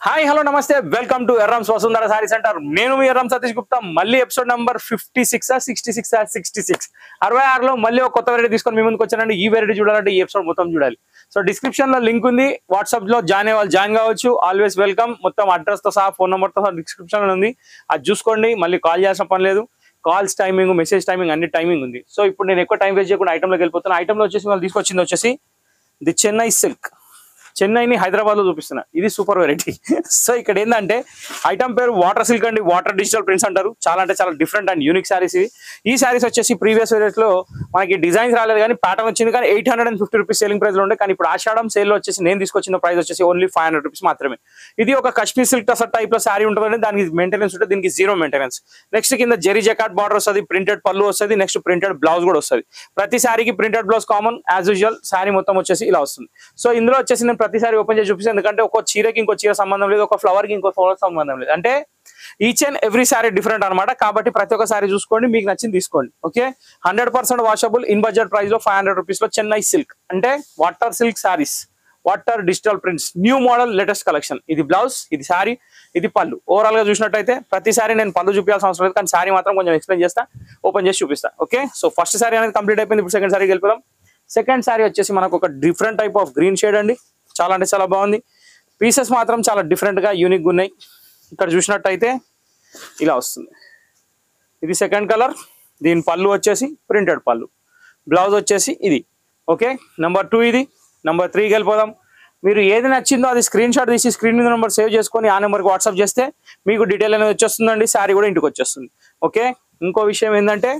Hi hello నమస్తే welcome to Erram's Vasundhara sari centre. నేను మీ ఎర్రం సతీష్ గుప్తా. మళ్ళీ ఎపిసోడ్ నెంబర్ 66 66లో మళ్ళీ ఒక కొత్త వెరైటీ తీసుకొని మీ ముందుకు వచ్చానండి. ఈ వెరైటీ చూడాలంటే ఈ ఎపిసోడ్ మొత్తం చూడాలి. సో డిస్క్రిప్షన్ లో లింక్ ఉంది, వాట్సాప్ లో జాయిన్ అయ్యే వాళ్ళు జాయిన్ కావచ్చు. Always welcome. మొత్తం అడ్రస్ తో సహా ఫోన్ నెంబర్ తో సహా డిస్క్రిప్షన్ లో ఉంది, అది చూసుకోండి. మళ్ళీ కాల్ చేయాల్సిన పని లేదు. కాల్స్ టైమింగ్, మెసేజ్ టైమింగ్ అన్ని టైమింగ్ ఉంది. సో ఇప్పుడు నేను ఎక్కువ టైం వేస్ట్ చేయకుండా ఐటమ్లోకి వెళ్ళిపోతాను. ఐటమ్లో వచ్చేసి వాళ్ళు తీసుకొచ్చింది వచ్చేసి ది చెన్నై సిల్క్. చెన్నైని హైదరాబాద్ లో చూపిస్తున్నా. ఇది సూపర్ వెరైటీ. సో ఇక్కడ ఏంటంటే ఐటమ్ పేరు వాటర్ సిల్క్ అండి. వాటర్ డిజిటల్ ప్రింట్స్ అంటారు. చాలా అంటే చాలా డిఫరెంట్ అండ్ యూనిక్ శారీస్ ఇవి. ఈ శారీస్ వచ్చేసి ప్రీవియస్ వెరైటీస్ లో మనకి డిజైన్స్ రాలేదు కానీ ప్యాటర్న్ వచ్చింది, కానీ 850 రూపీస్ సేలింగ్ ప్రైస్ లో ఉండే. కానీ ఇప్పుడు ఆషాఢం సేల్ లో వచ్చేసి నేను తీసుకొచ్చిన ప్రైస్ వచ్చేసి ఓన్లీ 500 రూపీస్ మాత్రమే. ఇది ఒక కాశ్మీర్ సిల్క్ టసర్ టైప్ లో శారీ ఉంటుంది. దానికి మెయింటెనెన్స్ ఉంటుంది, దీనికి జీరో మెయింటెనెన్స్. నెక్స్ట్ కింద జెరీ జకాట్ బార్డర్ వస్తుంది, ప్రింటెడ్ పళ్ళు వస్తుంది, నెక్స్ట్ ప్రింటెడ్ బ్లౌజ్ కూడా వస్తుంది. ప్రతి శారీకి printed blouse common as usual. Sari మొత్తం వచ్చేసి ఇలా వస్తుంది. సో ఇందులో వచ్చేసి నేను ప్రతి సారీ ఓపెన్ చేసి చూపిస్తాను, ఎందుకంటే ఒక చీరకి ఇంకో చీర సంబంధం లేదు, ఒక ఫ్లవర్ కి ఇంకో ఫ్లవర్ సంబంధం లేదు. అంటే each and every sorry different అనమాట. కాబట్టి ప్రతి ఒక్క సారీ చూసుకోండి, మీకు నచ్చింది తీసుకోండి. Okay, 100% washable in budget price లో 500 రూపీస్ లో చెన్నై సిల్క్ అంటే water silk saris, water digital prints, new model latest collection. ఇది బ్లౌజ్, ఇది సారీ, ఇది పళ్ళు. ఓవరాల్ గా చూసినట్టయితే ప్రతి సారీ నేను పళ్ళు చూపించాల్సిన అవసరం లేదు, కానీ సారీ మాత్రం కొంచెం ఎక్స్ప్లెయిన్ చేస్తా, ఓపెన్ చేసి చూపిస్తా. ఓకే, సో ఫస్ట్ సారీ అనేది కంప్లీట్ అయిపోయింది. ఇప్పుడు సెకండ్ సారీకి వెళ్ళిపోదాం. సెకండ్ సారీ వచ్చేసి మనకు ఒక different type of green shade అండి. చాలా అంటే చాలా బాగుంది. పీసెస్ మాత్రం చాలా డిఫరెంట్ గా యూనిక్ ఉన్నాయి. ఇక్కడ చూసినట్టయితే ఇలా వస్తుంది. ఇది సెకండ్ కలర్. దీని పళ్ళు వచ్చేసి ప్రింటెడ్ పళ్ళు, బ్లౌజ్ వచ్చేసి ఇది. ఓకే, నెంబర్ 2 ఇది. నెంబర్ 3కి వెళ్ళిపోదాం. మీరు ఏది నచ్చిందో అది స్క్రీన్ షాట్ తీసి స్క్రీన్ మీద నెంబర్ సేవ్ చేసుకొని ఆ నెంబర్కి వాట్సాప్ చేస్తే మీకు డీటెయిల్ అనేది వచ్చేస్తుందండి. శారీ కూడా ఇంటికి వచ్చేస్తుంది. ఓకే, ఇంకో విషయం ఏంటంటే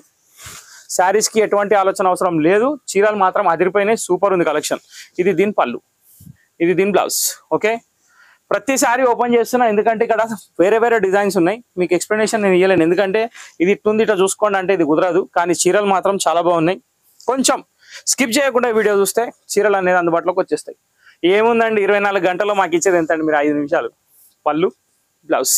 శారీస్ కి ఎటువంటి ఆలోచన అవసరం లేదు. చీరలు మాత్రం అదిరిపోయినాయి, సూపర్ ఉంది కలెక్షన్. ఇది దీని పళ్ళు, ఇది దీని బ్లౌజ్. ఓకే, ప్రతి సారీ ఓపెన్ చేస్తున్నా ఎందుకంటే ఇక్కడ వేరే వేరే డిజైన్స్ ఉన్నాయి. మీకు ఎక్స్ప్లెనేషన్ నేను ఇవ్వలేను, ఎందుకంటే ఇది ఇట్లుంది ఇట్లా చూసుకోండి అంటే ఇది కుదరదు. కానీ చీరలు మాత్రం చాలా బాగున్నాయి. కొంచెం స్కిప్ చేయకుండా వీడియో చూస్తే చీరలు అనేది అందుబాటులోకి వచ్చేస్తాయి. ఏముందండి, 24 గంటల్లో మాకు ఇచ్చేది ఎంత అండి? మీరు 5 నిమిషాలు. పళ్ళు, బ్లౌజ్.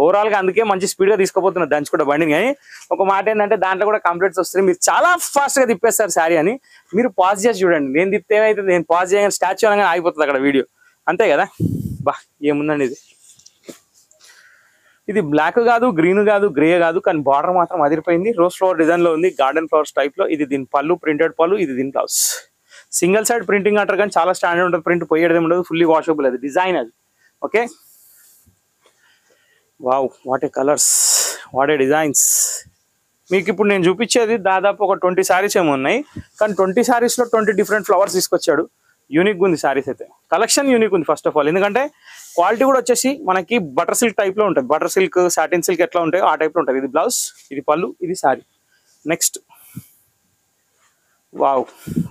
ఓవరాల్గా అందుకే మంచి స్పీడ్గా తీసుకుపోతున్నారు దంచి కూడా బండిని. కానీ ఒక మాట ఏంటంటే దాంట్లో కూడా కంప్లైంట్స్ వస్తాయి, మీరు చాలా ఫాస్ట్గా తిప్పేస్తారు శారీ అని. మీరు పాజ్ చేసి చూడండి. నేను తిప్పితే ఏమైతే, నేను పాజ్ చేయగానే స్టాచ్యూ అనగానే ఆగిపోతుంది అక్కడ వీడియో, అంతే కదా. బా ఏముందండి ఇది. ఇది బ్లాక్ కాదు, గ్రీన్ కాదు, గ్రే కాదు, కానీ బార్డర్ మాత్రం అదిరిపోయింది. రోజ్ ఫ్లవర్ డిజైన్ లో ఉంది, గార్డెన్ ఫ్లవర్స్ టైప్ లో. ఇది దీని పళ్ళు, ప్రింటెడ్ పళ్ళు, ఇది దీని బ్లౌజ్. సింగిల్ సైడ్ ప్రింటింగ్ అంటారు కానీ చాలా స్టాండర్డ్ ఉంటుంది. ప్రింట్ పోయేది ఉండదు, ఫుల్లీ వాషబుల్. అది డిజైన్ అది. Okay, wow, what a colours, what a designs. మీకు ఇప్పుడు నేను చూపించేది దాదాపు ఒక 20 శారీస్ ఏమో ఉన్నాయి, కానీ 20 శారీస్లో 20 డిఫరెంట్ ఫ్లవర్స్ తీసుకొచ్చాడు. యూనిక్ ఉంది శారీస్ అయితే. కలెక్షన్ యూనిక్ ఉంది ఫస్ట్ ఆఫ్ ఆల్, ఎందుకంటే క్వాలిటీ కూడా వచ్చేసి మనకి బటర్ సిల్క్ టైప్లో ఉంటుంది. బటర్ సిల్క్, సాటిన్ సిల్క్ ఎట్లా ఉంటాయో ఆ టైప్లో ఉంటుంది. ఇది బ్లౌజ్, ఇది పళ్ళు, ఇది sari. Next, wow,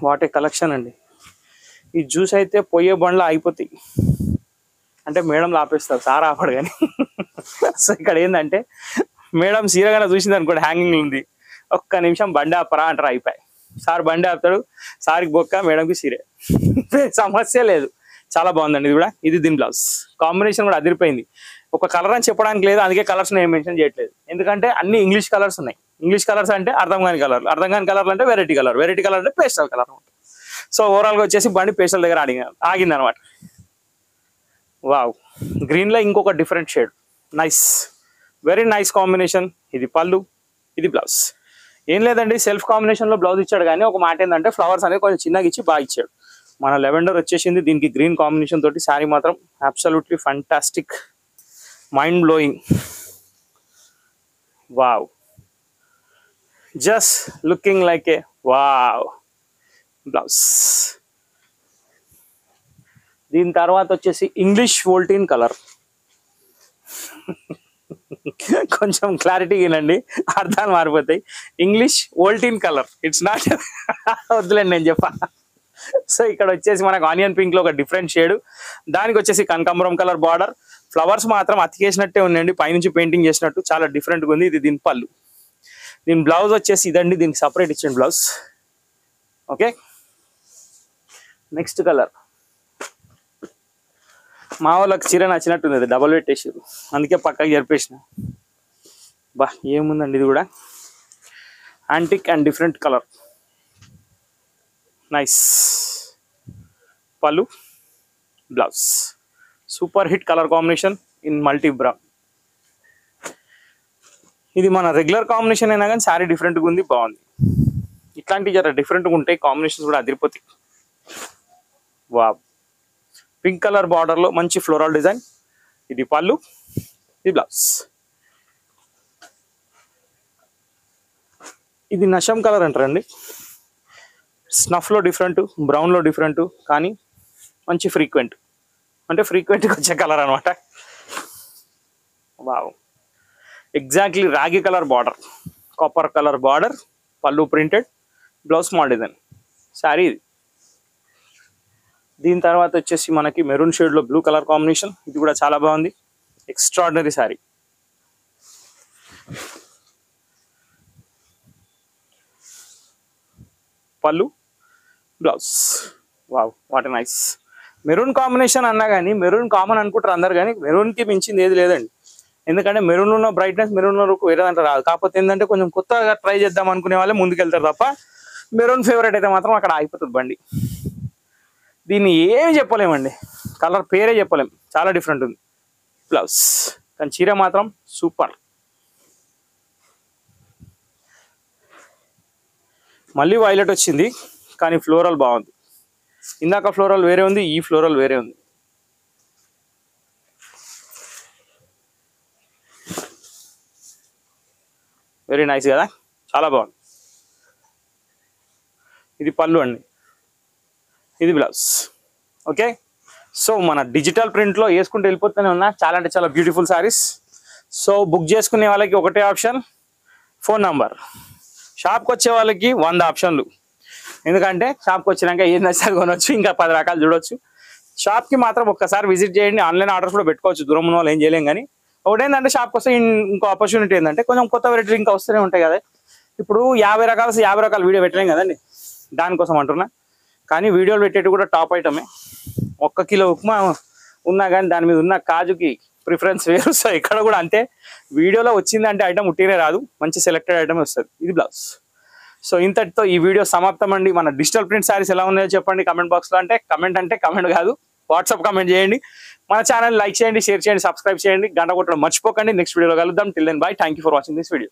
what a collection అండి. ఈ జ్యూస్ అయితే పోయే బండ్లో అయిపోతాయి, అంటే మేడం ఆపేస్తారు, సార్ ఆపడు కానీ. సో ఇక్కడ ఏంటంటే మేడం సీరగానే చూసింది అనుకోండి, హ్యాంగింగ్ ఉంది, ఒక్క నిమిషం బండి ఆపరా అంటారు, అయిపోయి. సార్ బండి ఆపుతాడు, సార్కి బొక్క, మేడంకి సీరే, సమస్య లేదు. చాలా బాగుందండి ఇది కూడా. ఇది దీని బ్లౌజ్. కాంబినేషన్ కూడా అదిరిపోయింది. ఒక కలర్ అని చెప్పడానికి లేదు, అందుకే కలర్స్ నేను మెన్షన్ చేయట్లేదు, ఎందుకంటే అన్ని ఇంగ్లీష్ కలర్స్ ఉన్నాయి. ఇంగ్లీష్ కలర్స్ అంటే అర్థం కాని కలర్లు, అర్థం కాని కలర్లు అంటే వెరైటీ కలర్, వెరైటీ కలర్ అంటే పేస్టల్ కలర్. సో ఓవరాల్గా వచ్చేసి బండి పేస్టల్ దగ్గర ఆగింది అనమాట. వావ్, గ్రీన్ లో ఇంకొక different shade. Nice, very nice combination. ఇది పళ్ళు, ఇది బ్లౌజ్. ఏం లేదండి, సెల్ఫ్ కాంబినేషన్ లో బ్లౌజ్ ఇచ్చాడు, కానీ ఒక మాట ఏంటంటే ఫ్లవర్స్ అనేది కొంచెం చిన్నగా ఇచ్చి బాగా ఇచ్చాడు. మన లెవెండర్ వచ్చేసింది, దీనికి గ్రీన్ కాంబినేషన్ తోటి. శారీ మాత్రం absolutely fantastic, mind blowing. Wow, just looking like ఏ వావ్. బ్లౌజ్. దీని తర్వాత వచ్చేసి ఇంగ్లీష్ వోల్టీన్ కలర్. కొంచెం క్లారిటీ వినండి, అర్థాలు మారిపోతాయి. ఇంగ్లీష్ వోల్టీన్ కలర్, ఇట్స్ నాట్ వద్దులేండి నేను చెప్పా. సో ఇక్కడ వచ్చేసి మనకు ఆనియన్ పింక్ లో ఒక డిఫరెంట్ షేడ్, దానికి వచ్చేసి కనకాంబరం కలర్ బార్డర్. ఫ్లవర్స్ మాత్రం అతికేసినట్టే ఉన్నాయండి, పైనుంచి పెయింటింగ్ చేసినట్టు, చాలా డిఫరెంట్గా ఉంది. ఇది దీని పళ్ళు. దీని బ్లౌజ్ వచ్చేసి ఇదండి, దీనికి సపరేట్ ఇచ్చిన బ్లౌజ్. Okay, next colour. మా వాళ్ళకి చీర నచ్చినట్టుంది, డబల్ పెట్టేసారు, అందుకే పక్కకి జరిపేసిన. బా ఏముందండి ఇది కూడా, antique and different colour. Nice. పళ్ళు, blouse. Super hit colour combination in multi brown. ఇది మన రెగ్యులర్ కాంబినేషన్ అయినా కానీ శారీ డిఫరెంట్గా ఉంది, బాగుంది. ఇట్లాంటి జర డిఫరెంట్గా ఉంటాయి, కాంబినేషన్స్ కూడా అదిరిపోతాయి. వావ్, పింక్ కలర్ బార్డర్లో మంచి ఫ్లోరల్ డిజైన్. ఇది పళ్ళు, ఇది బ్లౌజ్. ఇది నషం కలర్ అంటారండి. స్నఫ్లో డిఫరెంట్, బ్రౌన్లో డిఫరెంట్, కానీ మంచి ఫ్రీక్వెంట్, అంటే ఫ్రీక్వెంట్గా వచ్చే కలర్ అనమాట. వావ్, ఎగ్జాక్ట్లీ రాగి colour border, copper colour border, పళ్ళు printed, blouse small design sari ఇది. దీని తర్వాత వచ్చేసి మనకి మెరూన్ షేడ్లో బ్లూ కలర్ కాంబినేషన్. ఇది కూడా చాలా బాగుంది, ఎక్స్ట్రాడినరీ శారీ. పళ్ళు, blouse. Wow, what a nice. Maroon combination అన్నా కానీ మెరూన్ కామన్ అనుకుంటారు అందరు, కానీ మెరూన్కి మించింది ఏది లేదండి. ఎందుకంటే మెరూన్ ఉన్న బ్రైట్నెస్ మెరూన్ లుక్ వేరే దాంట్లో రాదు. కాకపోతే ఏంటంటే కొంచెం కొత్తగా ట్రై చేద్దాం అనుకునే వాళ్ళే ముందుకెళ్తారు తప్ప మెరూన్ ఫేవరెట్ అయితే మాత్రం అక్కడ ఆగిపోతుంది బండి. దీన్ని ఏమి చెప్పలేమండి, కలర్ పేరే చెప్పలేం, చాలా డిఫరెంట్ ఉంది బ్లౌజ్. కానీ చీర మాత్రం సూపర్. మళ్ళీ వైలెట్ వచ్చింది, కానీ ఫ్లోరల్ బాగుంది. ఇందాక ఫ్లోరల్ వేరే ఉంది, ఈ ఫ్లోరల్ వేరే ఉంది. వెరీ నైస్ కదా, చాలా బాగుంది. ఇది పళ్ళు అండి, ఇది బ్లౌజ్. ఓకే, సో మన డిజిటల్ ప్రింట్లో వేసుకుంటూ వెళ్ళిపోతూనే ఉన్నా, చాలా అంటే చాలా బ్యూటిఫుల్ శారీస్. సో బుక్ చేసుకునే వాళ్ళకి ఒకటే ఆప్షన్, ఫోన్ నంబర్. షాప్కి వచ్చే వాళ్ళకి 100 ఆప్షన్లు. ఎందుకంటే షాప్కి వచ్చినాక ఏం నచ్చాలి కొనవచ్చు, ఇంకా 10 రకాలు చూడొచ్చు. షాప్కి మాత్రం ఒక్కసారి విజిట్ చేయండి. ఆన్లైన్ ఆర్డర్స్ కూడా పెట్టుకోవచ్చు, దూరం ఉన్న వాళ్ళు ఏం చేయలేం. కానీ ఒకటేంటంటే షాప్కి వస్తే ఇంకో ఆపర్చునిటీ ఏంటంటే కొంచెం కొత్త వెరైటీలు ఇంకా వస్తూనే ఉంటాయి కదా. ఇప్పుడు 50 రకాల వీడియో పెట్టలేం కదండి, దానికోసం అంటున్నా. కానీ వీడియోలు పెట్టేటి కూడా టాప్ ఐటమే. 1 కిలో ఉప్మా ఉన్నా కానీ దాని మీద ఉన్న కాజుకి ప్రిఫరెన్స్ వేరు. సో ఇక్కడ కూడా అంతే, వీడియోలో వచ్చిందంటే ఐటమ్ ఉట్టినే రాదు, మంచి సెలెక్టెడ్ ఐటమే వస్తుంది. ఇది బ్లౌజ్. సో ఇంతటితో ఈ వీడియో సమాప్తం అండి. మన డిజిటల్ ప్రింట్ శారీస్ ఎలా ఉన్నాయో చెప్పండి కమెంట్ బాక్స్లో. అంటే కమెంట్ కాదు, వాట్సాప్ కమెంట్ చేయండి. మన ఛానల్ లైక్ చేయండి, షేర్ చేయండి, సబ్స్క్రైబ్ చేయండి, గంట కొట్టడం మర్చిపోకండి. నెక్స్ట్ వీడియోలో కలుద్దాం. Till then bye, thank you for watching this video.